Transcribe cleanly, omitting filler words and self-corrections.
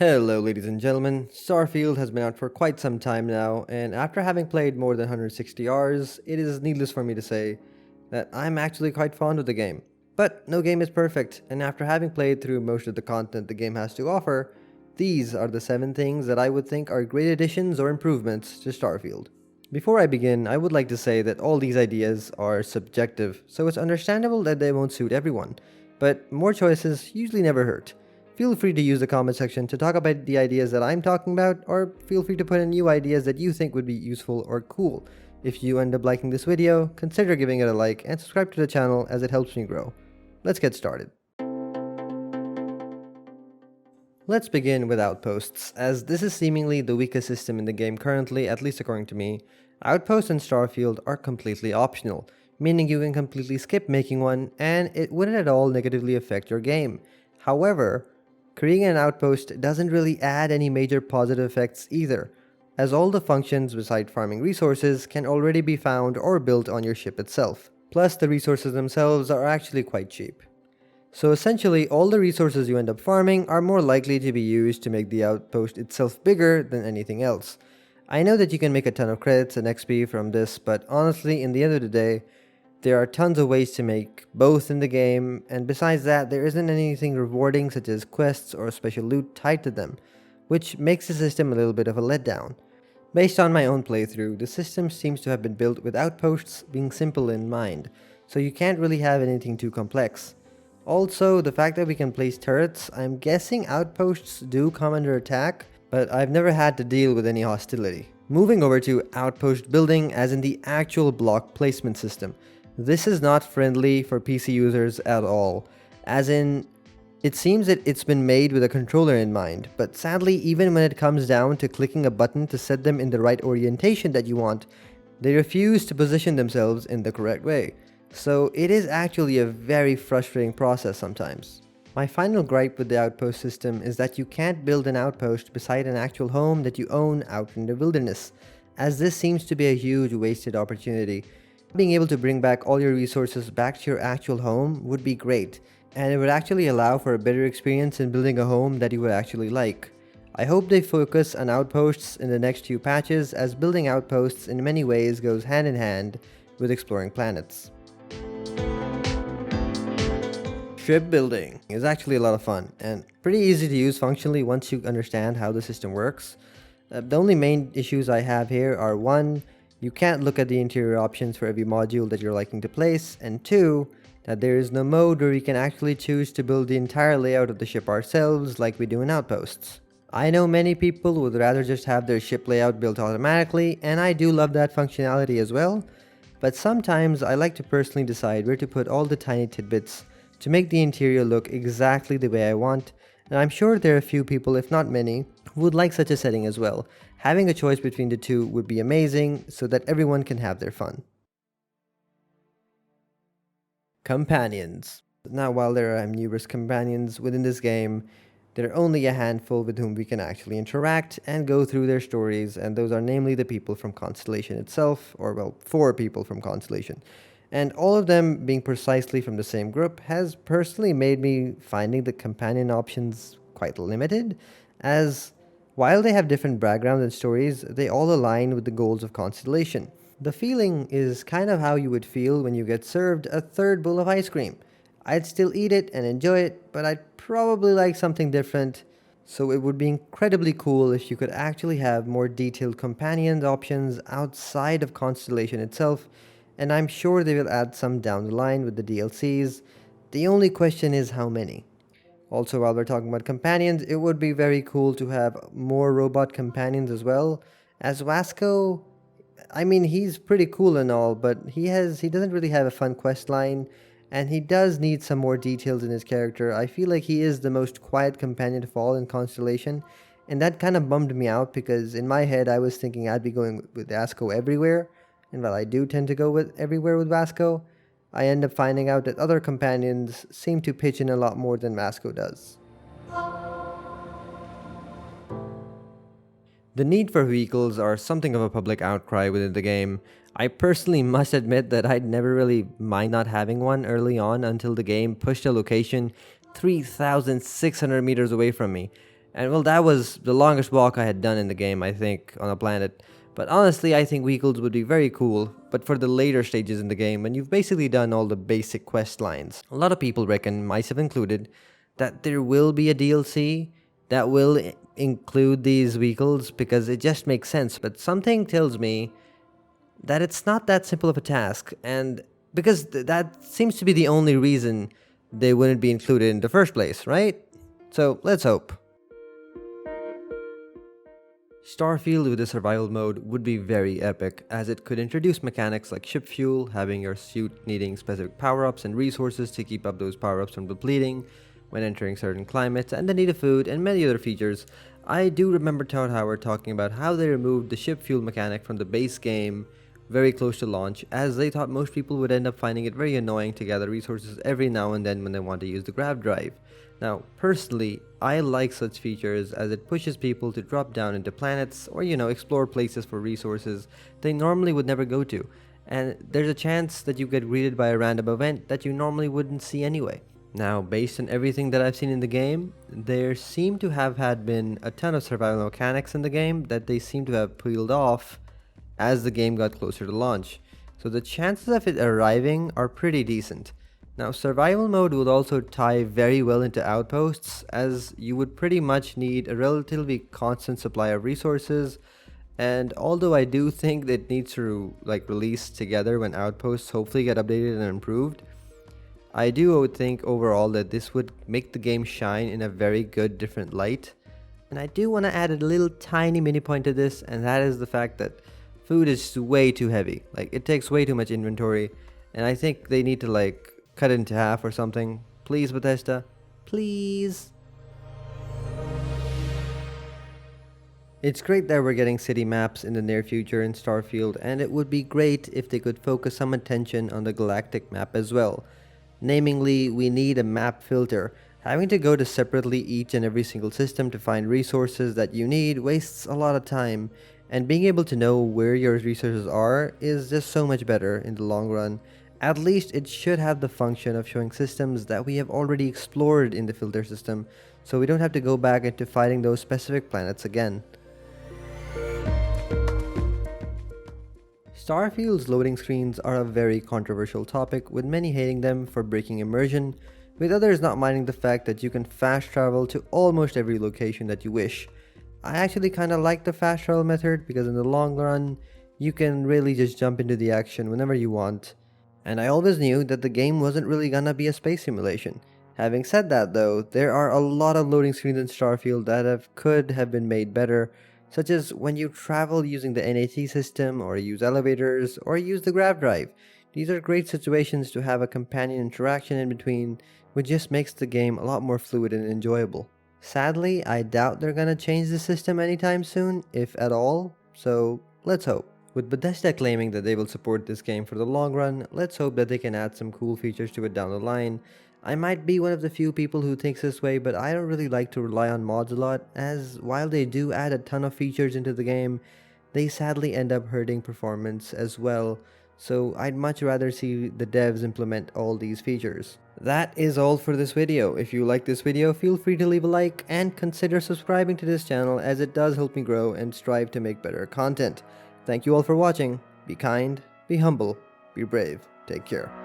Hello ladies and gentlemen, Starfield has been out for quite some time now, and after having played more than 160 hours, it is needless for me to say that I'm actually quite fond of the game. But no game is perfect, and after having played through most of the content the game has to offer, these are the 7 things that I would think are great additions or improvements to Starfield. Before I begin, I would like to say that all these ideas are subjective, so it's understandable that they won't suit everyone, but more choices usually never hurt. Feel free to use the comment section to talk about the ideas that I'm talking about, or feel free to put in new ideas that you think would be useful or cool. If you end up liking this video, consider giving it a like and subscribe to the channel as it helps me grow. Let's get started. Let's begin with Outposts, as this is seemingly the weakest system in the game currently, at least according to me. Outposts in Starfield are completely optional, meaning you can completely skip making one and it wouldn't at all negatively affect your game. However, creating an outpost doesn't really add any major positive effects either, as all the functions beside farming resources can already be found or built on your ship itself. Plus, the resources themselves are actually quite cheap. So essentially, all the resources you end up farming are more likely to be used to make the outpost itself bigger than anything else. I know that you can make a ton of credits and XP from this, but honestly, in the end of the day, there are tons of ways to make both in the game, and besides that, there isn't anything rewarding such as quests or special loot tied to them, which makes the system a little bit of a letdown. Based on my own playthrough, the system seems to have been built with outposts being simple in mind, so you can't really have anything too complex. Also, the fact that we can place turrets, I'm guessing outposts do come under attack, but I've never had to deal with any hostility. Moving over to outpost building as in the actual block placement system. This is not friendly for PC users at all, as in, it seems that it's been made with a controller in mind, but sadly even when it comes down to clicking a button to set them in the right orientation that you want, they refuse to position themselves in the correct way. So it is actually a very frustrating process sometimes. My final gripe with the outpost system is that you can't build an outpost beside an actual home that you own out in the wilderness, as this seems to be a huge wasted opportunity. Being able to bring back all your resources back to your actual home would be great, and it would actually allow for a better experience in building a home that you would actually like. I hope they focus on outposts in the next few patches, as building outposts in many ways goes hand in hand with exploring planets. Ship building is actually a lot of fun and pretty easy to use functionally once you understand how the system works. The only main issues I have here are 1. You can't look at the interior options for every module that you're liking to place, and 2. That there is no mode where we can actually choose to build the entire layout of the ship ourselves like we do in Outposts. I know many people would rather just have their ship layout built automatically, and I do love that functionality as well, but sometimes I like to personally decide where to put all the tiny tidbits to make the interior look exactly the way I want, and I'm sure there are a few people, if not many, who would like such a setting as well. Having a choice between the two would be amazing so that everyone can have their fun. Companions. Now, while there are numerous companions within this game, there are only a handful with whom we can actually interact and go through their stories, and those are namely the people from Constellation itself, or well, 4 people from Constellation. And all of them being precisely from the same group has personally made me finding the companion options quite limited, as while they have different backgrounds and stories, they all align with the goals of Constellation. The feeling is kind of how you would feel when you get served a third bowl of ice cream. I'd still eat it and enjoy it, but I'd probably like something different, so it would be incredibly cool if you could actually have more detailed companion options outside of Constellation itself, and I'm sure they will add some down the line with the DLCs. The only question is how many. Also, while we're talking about companions, it would be very cool to have more robot companions as well, as Vasco, I mean, he's pretty cool and all, but he doesn't really have a fun quest line, and he does need some more details in his character. I feel like he is the most quiet companion of all in Constellation, and that kind of bummed me out because in my head I was thinking I'd be going with Vasco everywhere, and while I do tend to go with everywhere with Vasco, I end up finding out that other companions seem to pitch in a lot more than Vasco does. The need for vehicles are something of a public outcry within the game. I personally must admit that I'd never really mind not having one early on until the game pushed a location 3,600 meters away from me. And well, that was the longest walk I had done in the game, I think, on a planet. But honestly, I think vehicles would be very cool, but for the later stages in the game, when you've basically done all the basic quest lines. A lot of people reckon, myself included, that there will be a DLC that will include these vehicles because it just makes sense. But something tells me that it's not that simple of a task, and because that seems to be the only reason they wouldn't be included in the first place, right? So let's hope. Starfield with a survival mode would be very epic, as it could introduce mechanics like ship fuel, having your suit needing specific power-ups and resources to keep up those power-ups from depleting when entering certain climates, and the need of food, and many other features. I do remember Todd Howard talking about how they removed the ship fuel mechanic from the base game very close to launch, as they thought most people would end up finding it very annoying to gather resources every now and then when they want to use the grab drive. Now, personally, I like such features as it pushes people to drop down into planets or, explore places for resources they normally would never go to, and there's a chance that you get greeted by a random event that you normally wouldn't see anyway. Now, based on everything that I've seen in the game, there seem to have been a ton of survival mechanics in the game that they seem to have peeled off as the game got closer to launch, so the chances of it arriving are pretty decent. Now, survival mode would also tie very well into Outposts, as you would pretty much need a relatively constant supply of resources, and although I do think that it needs to release together when Outposts hopefully get updated and improved, I do think overall that this would make the game shine in a very good different light. And I do want to add a little tiny mini point to this, and that is the fact that food is way too heavy. It takes way too much inventory, and I think they need to cut it into half or something. Please, Bethesda. Please. It's great that we're getting city maps in the near future in Starfield, and it would be great if they could focus some attention on the galactic map as well. Namely, we need a map filter. Having to go to separately each and every single system to find resources that you need wastes a lot of time, and being able to know where your resources are is just so much better in the long run. At least it should have the function of showing systems that we have already explored in the filter system, so we don't have to go back into fighting those specific planets again. Starfield's loading screens are a very controversial topic, with many hating them for breaking immersion, with others not minding the fact that you can fast travel to almost every location that you wish. I actually kinda like the fast travel method because in the long run, you can really just jump into the action whenever you want. And I always knew that the game wasn't really gonna be a space simulation. Having said that though, there are a lot of loading screens in Starfield that could have been made better, such as when you travel using the NAT system, or use elevators, or use the grab drive. These are great situations to have a companion interaction in between, which just makes the game a lot more fluid and enjoyable. Sadly, I doubt they're gonna change the system anytime soon, if at all, so let's hope. With Bethesda claiming that they will support this game for the long run, let's hope that they can add some cool features to it down the line. I might be one of the few people who thinks this way, but I don't really like to rely on mods a lot, as while they do add a ton of features into the game, they sadly end up hurting performance as well, so I'd much rather see the devs implement all these features. That is all for this video. If you like this video, feel free to leave a like and consider subscribing to this channel, as it does help me grow and strive to make better content. Thank you all for watching. Be kind, be humble, be brave. Take care.